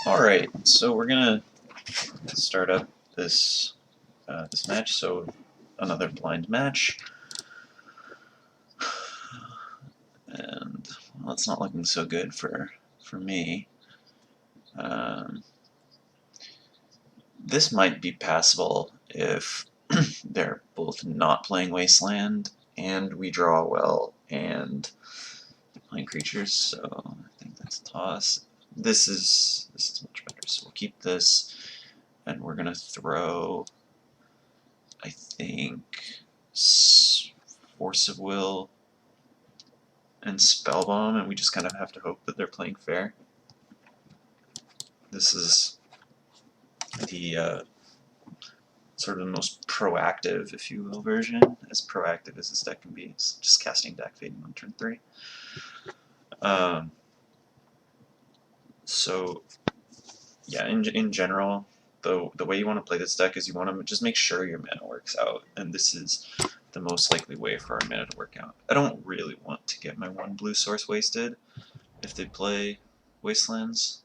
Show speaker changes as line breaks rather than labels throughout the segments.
Alright, so we're gonna start up this this match, so another blind match. And well, it's not looking so good for me. This might be passable if they're both not playing Wasteland and we draw well and playing creatures, so I think that's a toss. This is much better, so we'll keep this, and we're gonna throw, I think, Force of Will and Spellbomb, and we just kind of have to hope that they're playing fair. This is the sort of the most proactive, if you will, version. As proactive as this deck can be. It's just casting Deck Fading on turn 3. So, yeah, in general, the way you want to play this deck is you want to just make sure your mana works out, and this is the most likely way for our mana to work out. I don't really want to get my one blue source wasted if they play Wastelands.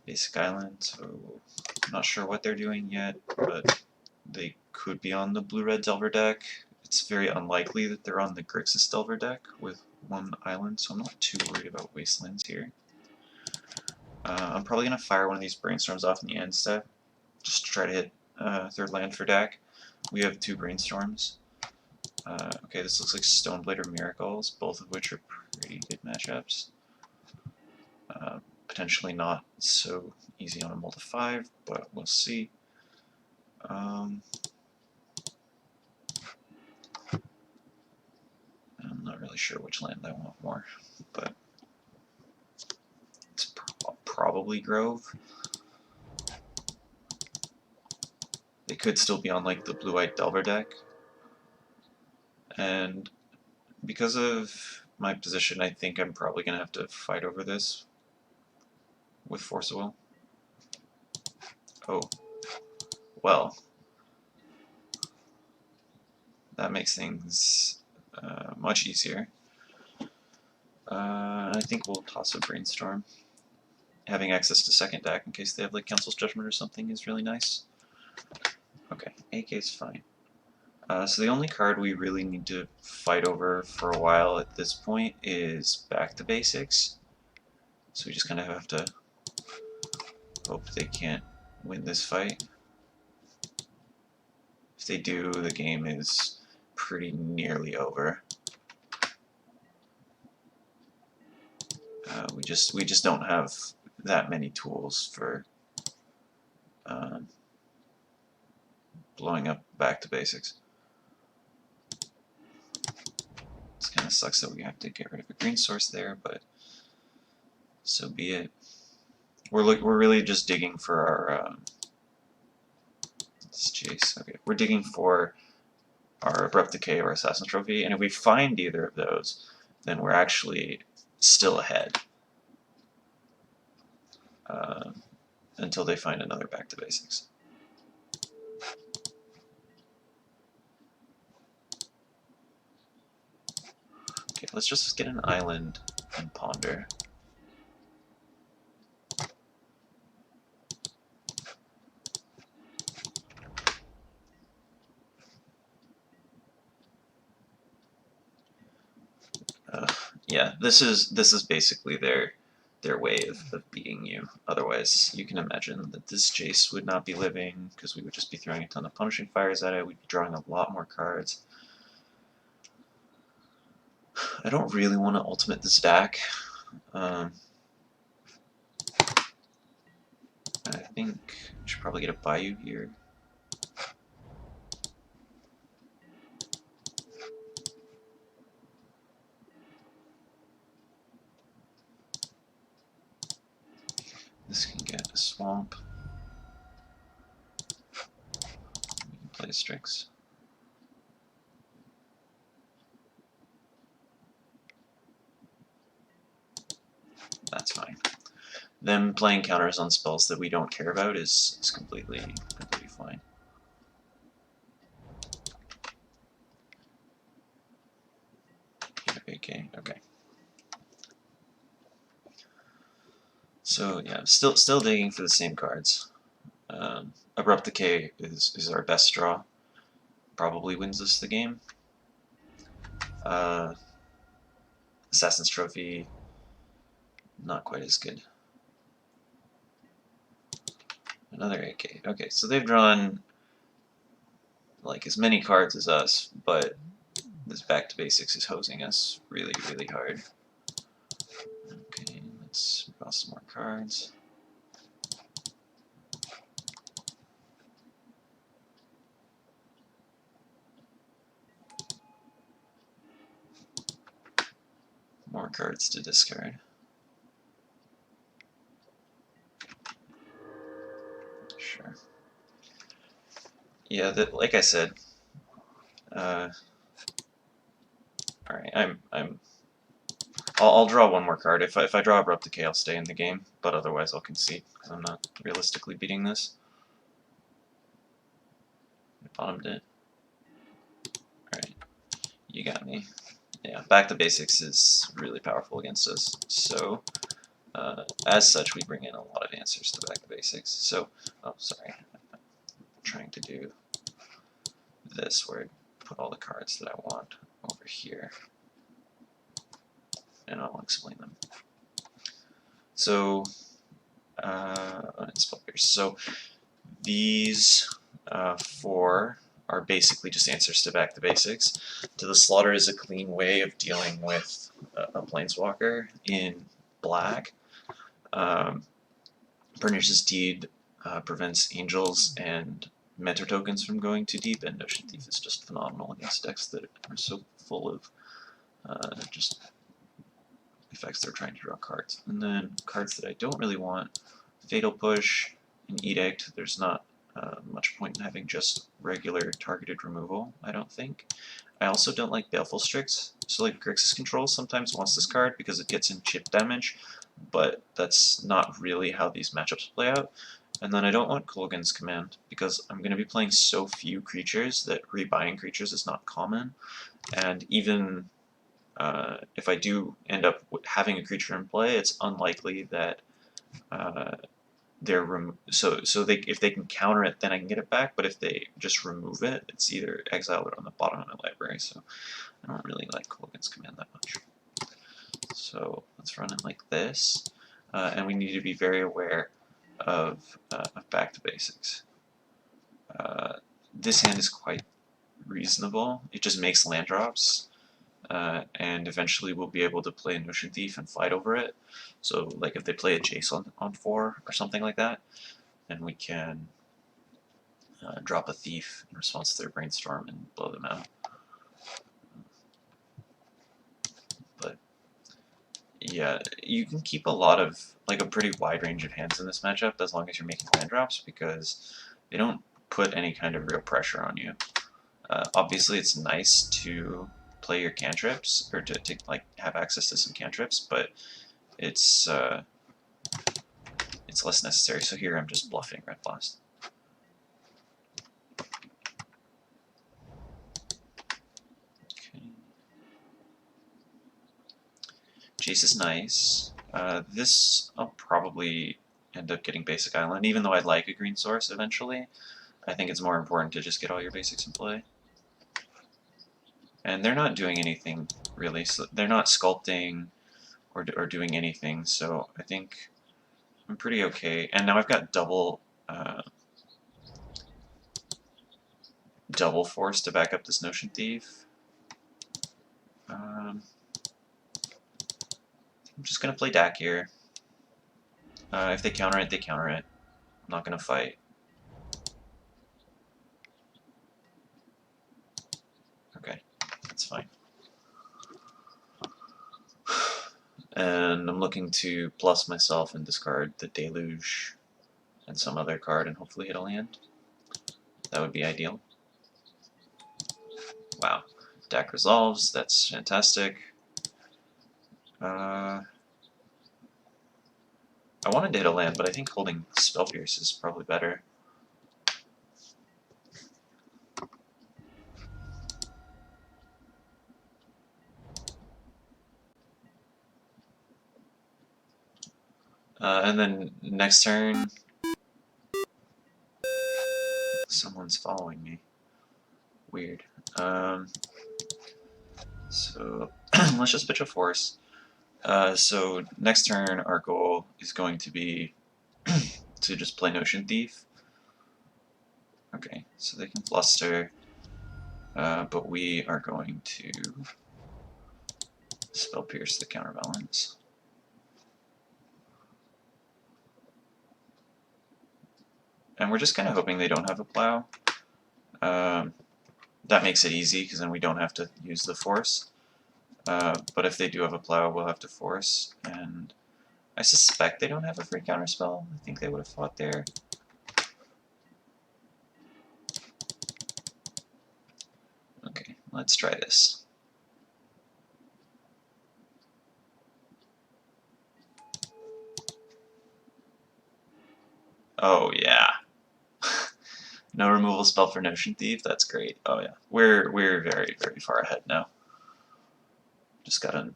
Basic Island, so I'm not sure what they're doing yet, but they could be on the blue-red Delver deck. It's very unlikely that they're on the Grixis Delver deck with one island, so I'm not too worried about Wastelands here. I'm probably going to fire one of these Brainstorms off in the end step, just to try to hit third land for deck. We have 2 Brainstorms. Okay, this looks like Stoneblade or Miracles, both of which are pretty good matchups. Potentially not so easy on a multi-5, but we'll see. I'm not really sure which land I want more, but it's probably Grove. They could still be on like the blue-white Delver deck, and because of my position, I think I'm probably going to have to fight over this with Force of Will. Oh, well, that makes things much easier. I think we'll toss a Brainstorm. Having access to second deck in case they have like Council's Judgment or something is really nice. Okay, AK is fine. So the only card we really need to fight over for a while at this point is Back to Basics. So we just kind of have to hope they can't win this fight. If they do, the game is pretty nearly over. We just don't have that many tools for blowing up Back to Basics. It kind of sucks that we have to get rid of a green source there, but so be it. We're really just digging for our this Jace. Okay, we're digging for our Abrupt Decay or Assassin Trophy, and if we find either of those, then we're actually still ahead until they find another Back to Basics. Okay, let's just get an island and ponder. Yeah, this is basically their way of beating you. Otherwise, you can imagine that this Jace would not be living, because we would just be throwing a ton of Punishing Fires at it. We'd be drawing a lot more cards. I don't really want to ultimate this deck. I think I should probably get a Bayou here. This can get a Swamp. We can play a Strix. That's fine. Them playing counters on spells that we don't care about is completely fine. AK, okay. So yeah, still digging for the same cards. Abrupt Decay is our best draw. Probably wins us the game. Assassin's Trophy, not quite as good. Another AK. Okay, so they've drawn like as many cards as us, but this back to basics is hosing us really, really hard. Okay, let's draw some more cards. More cards to discard. Sure. Yeah, like I said, all right. I'll draw one more card. If I draw Abrupt Decay, I'll stay in the game, but otherwise I'll concede because I'm not realistically beating this. I bottomed it. All right, you got me. Yeah, back to basics is really powerful against us. So, as such, we bring in a lot of answers to back to basics. So, oh, sorry, I'm trying to do this where I put all the cards that I want over here, and I'll explain them. So, so these four are basically just answers to back to basics. To the Slaughter is a clean way of dealing with a planeswalker in black. Pernicious Deed prevents angels and mentor tokens from going too deep, and Notion Thief is just phenomenal against decks that are so full of just effects they're trying to draw cards. And then cards that I don't really want, Fatal Push and Edict. There's not much point in having just regular targeted removal, I don't think. I also don't like Baleful Strix. So like Grixis Control sometimes wants this card because it gets in chip damage, but that's not really how these matchups play out. And then I don't want Kolaghan's Command because I'm going to be playing so few creatures that rebuying creatures is not common. And even if I do end up having a creature in play, it's unlikely that if they can counter it, then I can get it back. But if they just remove it, it's either exiled or on the bottom of my library. So I don't really like Kolaghan's Command that much. So let's run it like this, and we need to be very aware of back to basics. This hand is quite reasonable. It just makes land drops. And eventually we'll be able to play Notion Thief and fight over it. So like if they play a Jace on 4 or something like that, then we can drop a Thief in response to their Brainstorm and blow them out. But yeah, you can keep a lot of, like a pretty wide range of hands in this matchup as long as you're making land drops because they don't put any kind of real pressure on you. Obviously it's nice to play your cantrips, or to like have access to some cantrips, but it's less necessary. So here I'm just bluffing Red Blast. Okay. Jace is nice. This I'll probably end up getting Basic Island, even though I'd like a green source eventually. I think it's more important to just get all your basics in play. And they're not doing anything really, so they're not sculpting or doing anything, so I think I'm pretty okay. And now I've got double force to back up this Notion Thief. I'm just gonna play Dak here. If they counter it, they counter it. I'm not gonna fight. Okay, that's fine. And I'm looking to plus myself and discard the Deluge and some other card and hopefully hit a land. That would be ideal. Wow. Dak resolves, that's fantastic. I wanted to hit a land, but I think holding Spell Pierce is probably better. And then next turn, someone's following me. Weird. So let's just pitch a force. So next turn, our goal is going to be to just play Notion Thief. Okay, so they can fluster, but we are going to Spell Pierce the counterbalance. And we're just kind of hoping they don't have a plow. That makes it easy because then we don't have to use the force. But if they do have a plow, we'll have to force. And I suspect they don't have a free counterspell. I think they would have fought there. Okay, let's try this. Oh yeah. No removal spell for Notion Thief. That's great. Oh yeah, we're very far ahead now. Just got an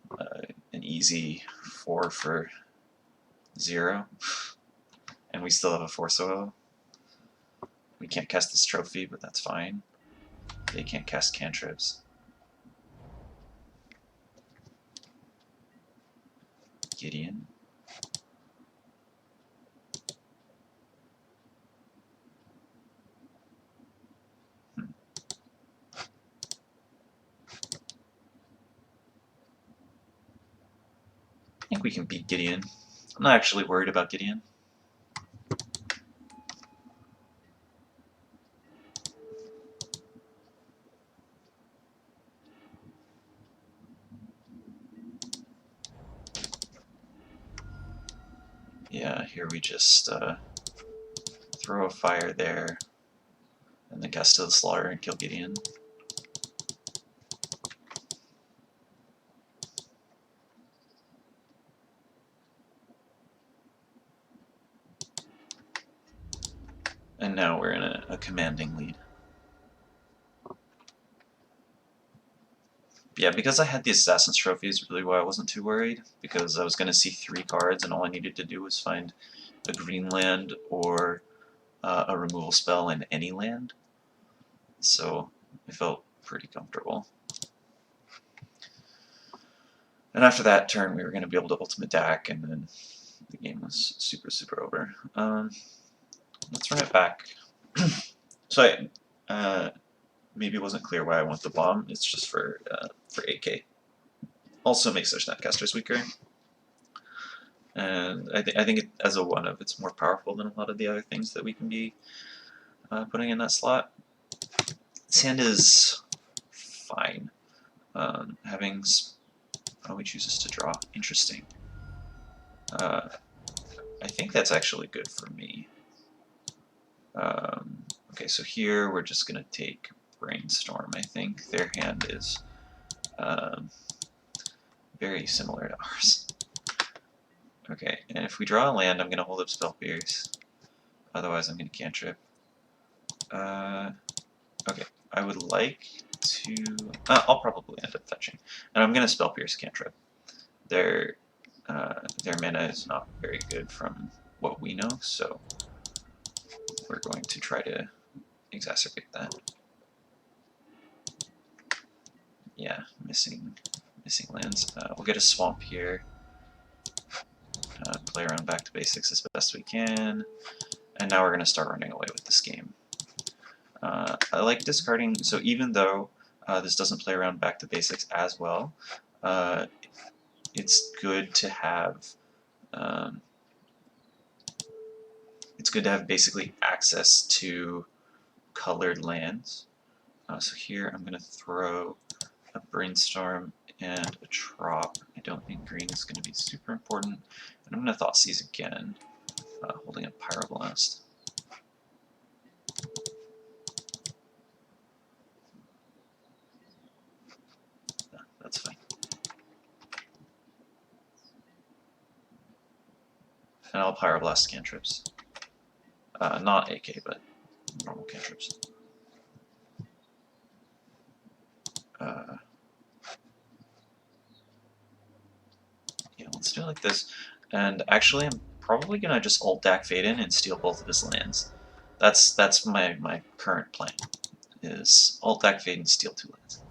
easy 4 for 0, and we still have a Force Oil. We can't cast this trophy, but that's fine. They can't cast cantrips. Gideon. I think we can beat Gideon. I'm not actually worried about Gideon. Yeah, here we just throw a fire there, and then cast to the Slaughter and kill Gideon. And now we're in a commanding lead. Yeah, because I had the Assassin's Trophy is really why I wasn't too worried, because I was going to see 3 cards and all I needed to do was find a green land or a removal spell in any land. So I felt pretty comfortable. And after that turn we were going to be able to ultimate Dak, and then the game was super over. Let's run it back. So I maybe it wasn't clear why I want the bomb. It's just for AK. Also makes their Snapcasters weaker. And I think as a 1-of, it's more powerful than a lot of the other things that we can be putting in that slot. This hand is fine. Having... Oh, he chooses to draw. Interesting. I think that's actually good for me. Okay, so here we're just going to take Brainstorm, I think. Their hand is very similar to ours. Okay, and if we draw a land, I'm going to hold up Spell Pierce. Otherwise, I'm going to cantrip. Okay, I would like to... I'll probably end up fetching. And I'm going to Spell Pierce cantrip. Their mana is not very good from what we know, so we're going to try to exacerbate that. Yeah, missing lands. We'll get a swamp here. Play around back to basics as best we can. And now we're going to start running away with this game. I like discarding, so even though this doesn't play around back to basics as well, it's good to have basically access to colored lands. So here I'm going to throw a Brainstorm and a Trop. I don't think green is going to be super important. And I'm going to Thoughtseize again, holding a Pyroblast. That's fine. And I'll Pyroblast cantrips. Not AK, but normal cantrips. Yeah, let's do it like this. And actually, I'm probably gonna just alt deck fade in and steal both of his lands. That's my current plan. Is alt deck fade and steal 2 lands.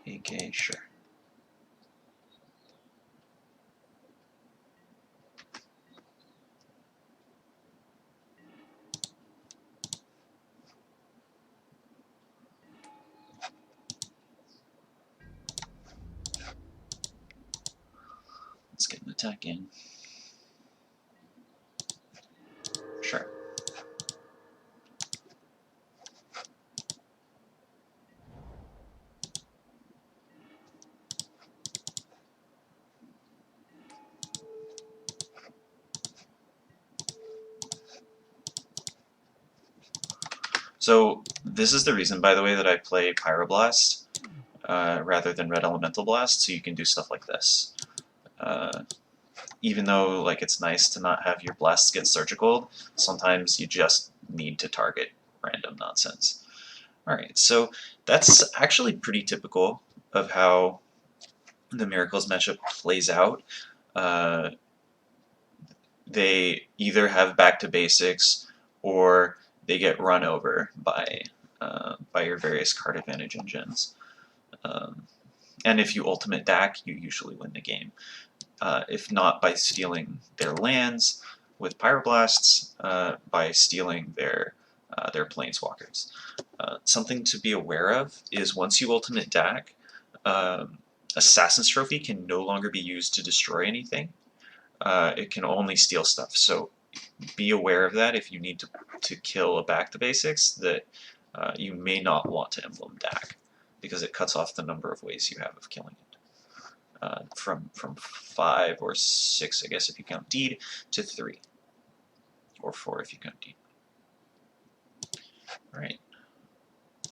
AK, sure. Let's get an attack in. Sure. So this is the reason, by the way, that I play Pyroblast rather than Red Elemental Blast, so you can do stuff like this. Even though like it's nice to not have your blasts get surgical, sometimes you just need to target random nonsense. Alright, so that's actually pretty typical of how the Miracles matchup plays out. They either have back to basics or they get run over by your various card advantage engines. And if you ultimate DAC, you usually win the game. If not by stealing their lands with Pyroblasts, by stealing their Planeswalkers. Something to be aware of is once you ultimate DAC, Assassin's Trophy can no longer be used to destroy anything. It can only steal stuff. So be aware of that if you need to kill a back to basics, that you may not want to emblem DAC, because it cuts off the number of ways you have of killing it. From 5 or 6, I guess, if you count Deed, to 3. Or 4 if you count Deed. Alright.